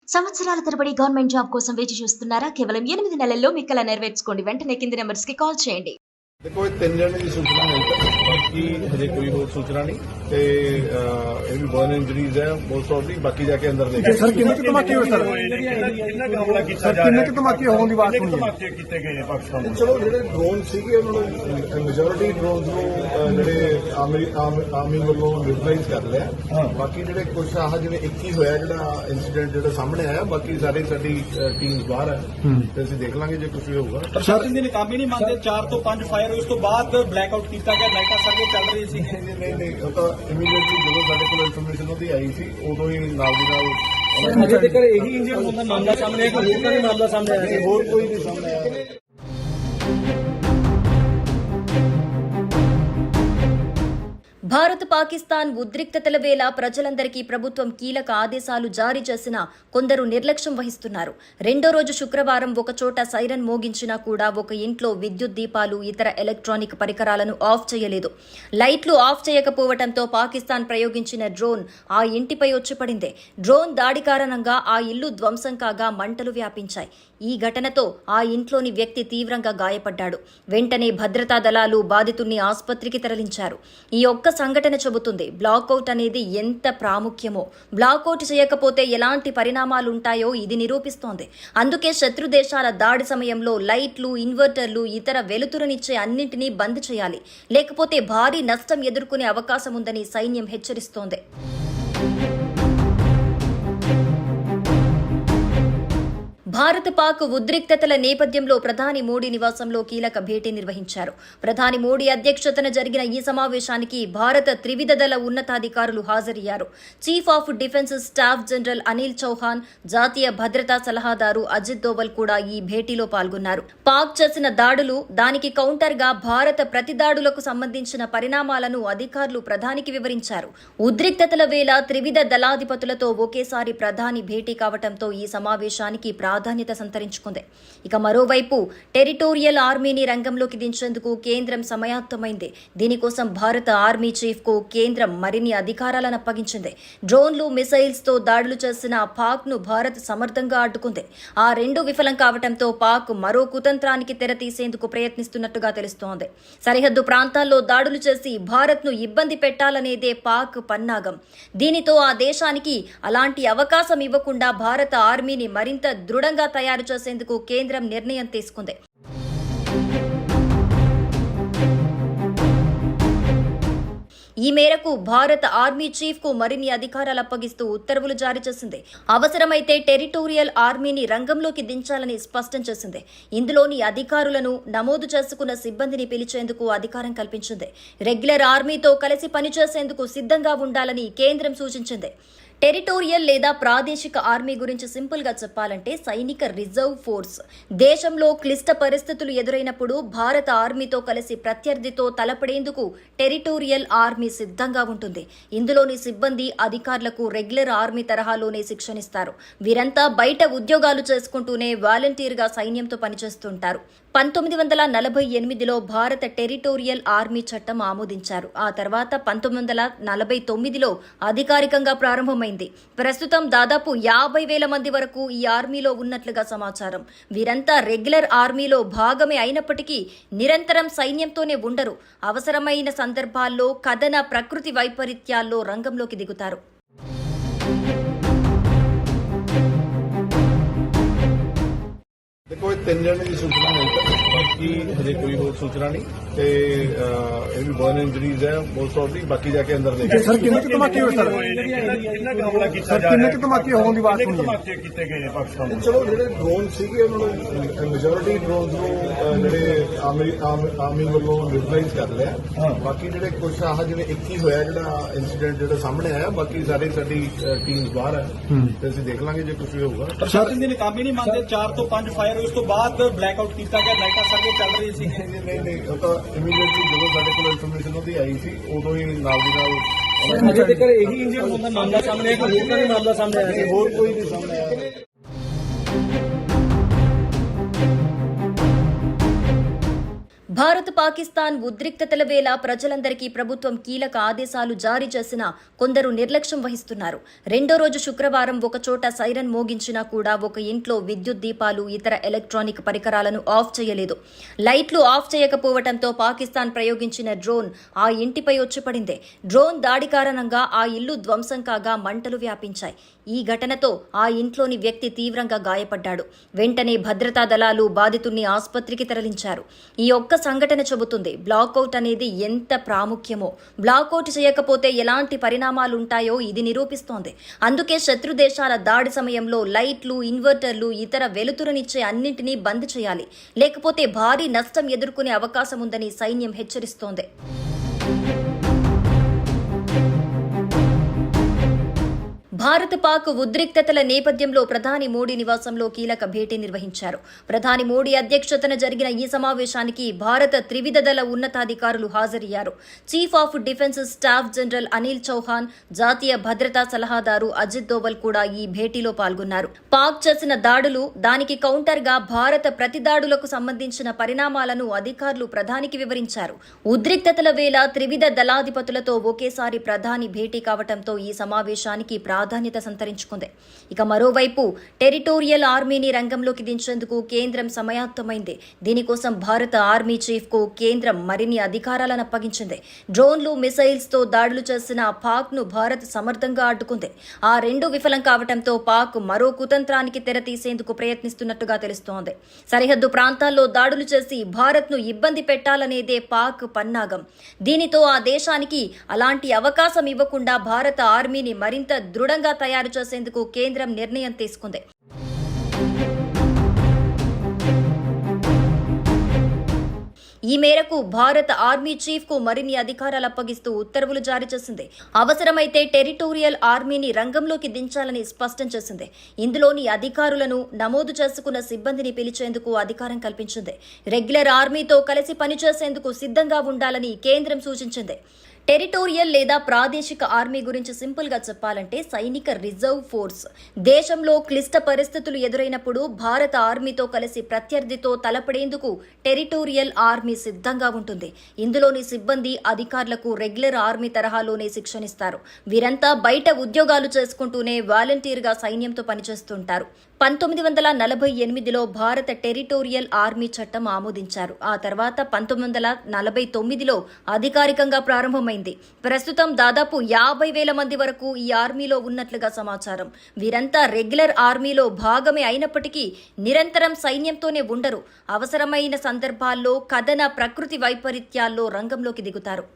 సంవత్సరాల తరబడి government job కోసం వేచి చూస్తున్నారా? కేవలం 8 నెలల్లో మీ కల నెరవేర్చుకోండి. వెంటనే కింది నెంబర్స్ కి కాల్ చేయండి. देखो 3 जने की सूचना है बाकी हजे कोई और सूचना नहीं ते ये भी बर्न इंजरीज है मोस्ट ऑफली बाकी जाके अंदर देखें सर किन्ने के धमाके होए सर किन्ने के धमाके होने की बात सुनी धमाके कीते गए पाकिस्तान चलो ਜਿਹੜੇ ਡਰੋਨ ਸੀਗੇ ਉਹਨਾਂ ਨੂੰ ਮੈਜੋਰਿਟੀ ਡਰੋਨਸ ਨੂੰ ਜਿਹੜੇ ਆਰਮੀ ਵੱਲੋਂ ਨਿਊਟਰਲਾਈਜ਼ ਕਰ ਲਿਆ ਬਾਕੀ ਜਿਹੜੇ ਕੁਝ ਆਹ ਜਿਵੇਂ 21 ਹੋਇਆ ਜਿਹੜਾ ਇਨਸੀਡੈਂਟ ਜਿਹੜਾ ਸਾਹਮਣੇ ਆਇਆ ਬਾਕੀ ਸਾਰੇ ਸਾਡੀ ਟੀਮਸ ਬਾਹਰ ਹੈ ਤੇ ਅਸੀਂ ਦੇਖ ਲਾਂਗੇ ਜੇ ਕੁਝ ਵੀ ਹੋਊਗਾ ਪ੍ਰਸ਼ਾਸਨ ਦੇ ਨਕਾਮੀ ਨਹੀਂ ਮੰਨਦੇ 4 ਤੋਂ 5 ਫਾਇਰ ਉਸ ਤੋਂ ਬਾਅਦ ਬਲੈਕਆਊਟ ਕੀਤਾ ਗਿਆ ਲਾਈਟਾਂ ਸਰਵੇ ਚੱਲ ਰਹੀ ਸੀ ਨਹੀਂ ਉਹ ਤਾਂ ਇਮੀਡੀਏਟਲੀ ਜਦੋਂ ਸਾਡੇ ਕੋਲ ਇਨਫੋਰਮੇਸ਼ਨ ਉਹਦੀ ਆਈ ਸੀ ਉਦੋਂ ਹੀ ਨਾਲ ਦੀ ਨਾਲ ਅਜੇ ਤੱਕ ਇਹੀ ਇੰਜਨ ਹੋਣ ਦਾ ਮਾਮਲਾ ਸਾਹਮਣੇ ਆਇਆ ਕੋਈ ਹੋਰ ਤਾਂ ਨਹੀਂ ਮਾਮਲਾ ਸਾਹਮਣੇ ਆਇਆ ਹੋਰ ਕੋਈ ਨਹੀਂ ਸਾਹਮਣੇ ਆਇਆ భారత్ పాకిస్తాన్ ఉద్రిక్తతల వేళ ప్రజలందరికీ ప్రభుత్వం కీలక ఆదేశాలు జారీ చేసినా కొందరు నిర్లక్ష్యం వహిస్తున్నారు. రెండో రోజు శుక్రవారం ఒకచోట సైరన్ మోగించినా కూడా ఒక ఇంట్లో విద్యుత్ దీపాలు ఇతర ఎలక్ట్రానిక్ పరికరాలను ఆఫ్ చేయలేదు. లైట్లు ఆఫ్ చేయకపోవడంతో పాకిస్తాన్ ప్రయోగించిన డ్రోన్ ఆ ఇంటిపై వచ్చి పడింది. డ్రోన్ దాడి కారణంగా ఆ ఇల్లు ధ్వంసం కాగా మంటలు వ్యాపించాయి. ఈ ఘటనతో ఆ ఇంట్లోని వ్యక్తి తీవ్రంగా గాయపడ్డాడు. వెంటనే భద్రతా దళాలు బాధితుల్ని ఆసుపత్రికి తరలించారు. ఈ ఒక్క సంఘటన చెబుతుంది బ్లాకౌట్ అనేది ఎంత ప్రాముఖ్యమో. బ్లాకౌట్ చేయకపోతే ఎలాంటి పరిణామాలుంటాయో ఇది నిరూపిస్తోంది. అందుకే శత్రు దేశాల దాడి సమయంలో లైట్లు, ఇన్వర్టర్లు, ఇతర వెలుతురునిచ్చే అన్నింటినీ బంద్ చేయాలి. లేకపోతే భారీ నష్టం ఎదుర్కొనే అవకాశం ఉందని సైన్యం హెచ్చరిస్తోంది. భారత్ పాక్ ఉద్రిక్తతల నేపథ్యంలో ప్రధాని మోడీ నివాసంలో కీలక భేటీ నిర్వహించారు. ప్రధాని మోడీ అధ్యక్షతన జరిగిన ఈ సమావేశానికి భారత త్రివిధ దళ ఉన్నతాధికారులు హాజరయ్యారు. Chief of defence staff general Anil Chauhan, జాతీయ భద్రతా సలహాదారు అజిత్ దోవల్ కూడా ఈ భేటీలో పాల్గొన్నారు. పాక్ చేసిన దాడులు, దానికి కౌంటర్ గా భారత ప్రతిదాడులకు సంబంధించిన పరిణామాలను అధికారులు ప్రధానికి వివరించారు. ఉద్రిక్తతల వేళ త్రివిధ దళాధిపతులతో ఒకేసారి ప్రధాని భేటీ కావడంతో ఈ సమావేశానికి ప్రాధాన్యత సంతరించుకుంది. ఇక మరోవైపు టెరిటోరియల్ ఆర్మీని రంగంలోకి దించేందుకు కేంద్రం సమాయత్తమైంది. దీనికోసం భారత ఆర్మీ చీఫ్ కు కేంద్రం మరిన్ని అధికారాలను అప్పగించింది. డ్రోన్లు, మిసైల్స్ తో దాడులు చేసిన పాక్ ను భారత్ సమర్థంగా అడ్డుకుంది. ఆ రెండు విఫలం కావడంతో పాక్ మరో కుతంత్రానికి తెర తీసేందుకు ప్రయత్నిస్తున్నట్టుగా తెలుస్తోంది. సరిహద్దు ప్రాంతాల్లో దాడులు చేసి భారత్ ను ఇబ్బంది పెట్టాలనేదే పాక్ పన్నాగం. దీనితో ఆ దేశానికి అలాంటి అవకాశం ఇవ్వకుండా భారత ఆర్మీని మరింత దృఢంగా తయారు చేసేందుకు కేంద్రం నిర్ణయం తీసుకుంది. ఈ మేరకు భారత ఆర్మీ చీఫ్ కు మరిన్ని అధికారాలు అప్పగిస్తూ ఉత్తర్వులు జారీ చేసింది. అవసరమైతే టెరిటోరియల్ ఆర్మీని రంగంలోకి దించాలని స్పష్టం చేసింది. ఇందులోని అధికారులను, నమోదు చేసుకున్న సిబ్బందిని పిలిచేందుకు అధికారం కల్పించింది. రెగ్యులర్ ఆర్మీతో కలిసి పనిచేసేందుకు సిద్ధంగా ఉండాలని కేంద్రం సూచించింది. టెరిటోరియల్ లేదా ప్రాదేశిక ఆర్మీ గురించి సింపుల్ గా చెప్పాలంటే సైనిక రిజర్వ్ ఫోర్స్. దేశంలో క్లిష్ట పరిస్థితులు ఎదురైనప్పుడు భారత ఆర్మీతో కలిసి ప్రత్యర్థితో తలపడేందుకు టెరిటోరియల్ ఆర్మీ సిద్ధంగా ఉంటుంది. ఇందులోని సిబ్బంది, అధికారులకు రెగ్యులర్ ఆర్మీ తరహాలోనే శిక్షణిస్తారు. వీరంతా బయట ఉద్యోగాలు చేసుకుంటూనే వాలంటీర్ గా సైన్యంతో పనిచేస్తుంటారు. 1948లో భారత టెరిటోరియల్ ఆర్మీ చట్టం ఆమోదించారు. ఆ తర్వాత 1949లో అధికారికంగా ప్రారంభమైంది. ప్రస్తుతం దాదాపు 50,000 మంది వరకు ఈ ఆర్మీలో ఉన్నట్లుగా సమాచారం. వీరంతా రెగ్యులర్ ఆర్మీలో భాగమే అయినప్పటికీ నిరంతరం సైన్యంతోనే ఉండరు. అవసరమైన సందర్భాల్లో కథన, ప్రకృతి వైపరీత్యాల్లో రంగంలోకి దిగుతారు. देखो 3 जने की सूचना है बाकी हजे कोई और सूचना नहीं ते ये भी बर्न इंजरीज है मोस्ट ऑफली बाकी जाके अंदर देखें सर किन्ने के धमाके होए सर किन्ने के धमाके होने की बात सुनी ਧਮਾਕੇ ਕੀਤੇ ਗਏ ਪਾਕਿस्तान ਚਲੋ ਜਿਹੜੇ ਡਰੋਨ ਸੀਗੇ ਉਹਨਾਂ ਨੂੰ ਮੈਜੋਰਿਟੀ ਡਰੋਨਸ ਨੂੰ ਜਿਹੜੇ ਆਰਮੀ ਵੱਲੋਂ ਨਿਊਟਰਲਾਈਜ਼ ਕਰ ਲਿਆ ਬਾਕੀ ਜਿਹੜੇ ਕੁਝ ਆਹ ਜਿਵੇਂ 21 ਹੋਇਆ ਜਿਹੜਾ ਇਨਸੀਡੈਂਟ ਜਿਹੜਾ ਸਾਹਮਣੇ ਆਇਆ ਬਾਕੀ ਸਾਰੇ ਸਾਡੀ ਟੀਮਸ ਬਾਹਰ ਹੈ ਤੇ ਅਸੀਂ ਦੇਖ ਲਾਂਗੇ ਜੇ ਕੁਝ ਵੀ ਹੋਊਗਾ ਪ੍ਰਸ਼ਾਸਨ ਦੇ ਨਕਾਮੀ ਨਹੀਂ ਮੰਨਦੇ 4 ਤੋਂ 5 ਫਾਇਰ ਉਸ ਤੋਂ ਬਾਅਦ ਬਲੈਕਆਊਟ ਕੀਤਾ ਗਿਆ ਲਾਈਟਾਂ ਸਰਵੇ ਚੱਲ ਰਹੀ ਸੀ ਨਹੀਂ ਉਹ ਤਾਂ ਇਮੀਡੀਏਟਲੀ ਜਦੋਂ ਸਾਡੇ ਕੋਲ ਇਨਫੋਰਮੇਸ਼ਨ ਉਹਦੀ ਆਈ ਸੀ ਉਦੋਂ ਹੀ ਨਾਲ ਦੀ ਨਾਲ ਅਜੇ ਤੱਕ ਇਹੀ ਇੰਜਨ ਹੋਣ ਦਾ ਮਾਮਲਾ ਸਾਹਮਣੇ ਆਇਆ ਕੋਈ ਹੋਰ ਤਾਂ ਨਹੀਂ ਮਾਮਲਾ ਸਾਹਮਣੇ ਆਇਆ ਹੋਰ ਕੋਈ ਨਹੀਂ ਸਾਹਮਣੇ ਆਇਆ భారత్ పాకిస్తాన్ ఉద్రిక్తతల వేళ ప్రజలందరికీ ప్రభుత్వం కీలక ఆదేశాలు జారీ చేసినా కొందరు నిర్లక్ష్యం వహిస్తున్నారు. రెండో రోజు శుక్రవారం ఒకచోట సైరన్ మోగించినా కూడా ఒక ఇంట్లో విద్యుత్ దీపాలు, ఇతర ఎలక్ట్రానిక్ పరికరాలను ఆఫ్ చేయలేదు. లైట్లు ఆఫ్ చేయకపోవడంతో పాకిస్తాన్ ప్రయోగించిన డ్రోన్ ఆ ఇంటిపై వచ్చి పడింది. డ్రోన్ దాడి కారణంగా ఆ ఇల్లు ధ్వంసం కాగా మంటలు వ్యాపించాయి. ఈ ఘటనతో ఆ ఇంట్లోని వ్యక్తి తీవ్రంగా గాయపడ్డాడు. వెంటనే భద్రతా దళాలు బాధితుల్ని ఆసుపత్రికి తరలించారు. ఈ ఒక్క సంఘటన చెబుతుంది బ్లాకౌట్ అనేది ఎంత ప్రాముఖ్యమో. బ్లాకౌట్ చేయకపోతే ఎలాంటి పరిణామాలుంటాయో ఇది నిరూపిస్తోంది. అందుకే శత్రు దేశాల దాడి సమయంలో లైట్లు, ఇన్వర్టర్లు, ఇతర వెలుతురునిచ్చే అన్నింటినీ బంద్ చేయాలి. లేకపోతే భారీ నష్టం ఎదుర్కొనే అవకాశం ఉందని సైన్యం హెచ్చరిస్తోంది. భారత్ పాక్ ఉద్రిక్తతల నేపథ్యంలో ప్రధాని మోడీ నివాసంలో కీలక భేటీ నిర్వహించారు. ప్రధాని మోడీ అధ్యక్షతన జరిగిన ఈ సమావేశానికి భారత త్రివిధ దళ ఉన్నతాధికారులు హాజరయ్యారు. Chief of defence staff general Anil Chauhan, జాతీయ భద్రతా సలహాదారు అజిత్ దోవల్ కూడా ఈ భేటీలో పాల్గొన్నారు. పాక్ చేసిన దాడులు, దానికి కౌంటర్గా భారత ప్రతిదాడులకు సంబంధించిన పరిణామాలను అధికారులు ప్రధానికి వివరించారు. ఉద్రిక్తతల వేళ త్రివిధ దళాధిపతులతో ఒకేసారి ప్రధాని భేటీ కావడంతో ఈ సమావేశానికి ప్రాధాన్యత సంతరించుకుంది. ఇక మరోవైపు టెరిటోరియల్ ఆర్మీని రంగంలోకి దించేందుకు కేంద్రం సమాయత్తమైంది. దీనికోసం భారత ఆర్మీ చీఫ్ కు కేంద్రం మరిన్ని అధికారాలను అప్పగించింది. డ్రోన్లు, మిసైల్స్ తో దాడులు చేసిన పాక్ ను భారత్ సమర్థంగా అడ్డుకుంది. ఆ రెండు విఫలం కావడంతో పాక్ మరో కుతంత్రానికి తెరతీసేందుకు ప్రయత్నిస్తున్నట్టుగా తెలుస్తోంది. సరిహద్దు ప్రాంతాల్లో దాడులు చేసి భారత్ ను ఇబ్బంది పెట్టాలనేదే పాక్ పన్నాగం. దీనితో ఆ దేశానికి అలాంటి అవకాశం ఇవ్వకుండా భారత ఆర్మీని మరింత దృఢంగా తయారు చేసేందుకు కేంద్రం నిర్ణయం తీసుకుంది. ఈ మేరకు భారత ఆర్మీ చీఫ్ కు మరిన్ని అధికారాలు అప్పగిస్తూ ఉత్తర్వులు జారీ చేసింది. అవసరమైతే టెరిటోరియల్ ఆర్మీని రంగంలోకి దించాలని స్పష్టం చేసింది. ఇందులోని అధికారులను, నమోదు చేసుకున్న సిబ్బందిని పిలిచేందుకు అధికారం కల్పించింది. రెగ్యులర్ ఆర్మీతో కలిసి పనిచేసేందుకు సిద్ధంగా ఉండాలని కేంద్రం సూచించింది. టెరిటోరియల్ లేదా ప్రాదేశిక ఆర్మీ గురించి సింపుల్ గా చెప్పాలంటే సైనిక రిజర్వ్ ఫోర్స్. దేశంలో క్లిష్ట పరిస్థితులు ఎదురైనప్పుడు భారత ఆర్మీతో కలిసి ప్రత్యర్థితో తలపడేందుకు టెరిటోరియల్ ఆర్మీ సిద్ధంగా ఉంటుంది. ఇందులోని సిబ్బంది, అధికారులకు రెగ్యులర్ ఆర్మీ తరహాలోనే శిక్షణిస్తారు. వీరంతా బయట ఉద్యోగాలు చేసుకుంటూనే వాలంటీర్గా సైన్యంతో పనిచేస్తుంటారు. 1948లో భారత టెరిటోరియల్ ఆర్మీ చట్టం ఆమోదించారు. ఆ తర్వాత 1949లో అధికారికంగా ప్రారంభమైంది. ప్రస్తుతం దాదాపు 50,000 మంది వరకు ఈ ఆర్మీలో ఉన్నట్లుగా సమాచారం. వీరంతా రెగ్యులర్ ఆర్మీలో భాగమే అయినప్పటికీ నిరంతరం సైన్యంతోనే ఉండరు. అవసరమైన సందర్భాల్లో కథన, ప్రకృతి వైపరీత్యాల్లో రంగంలోకి దిగుతారు.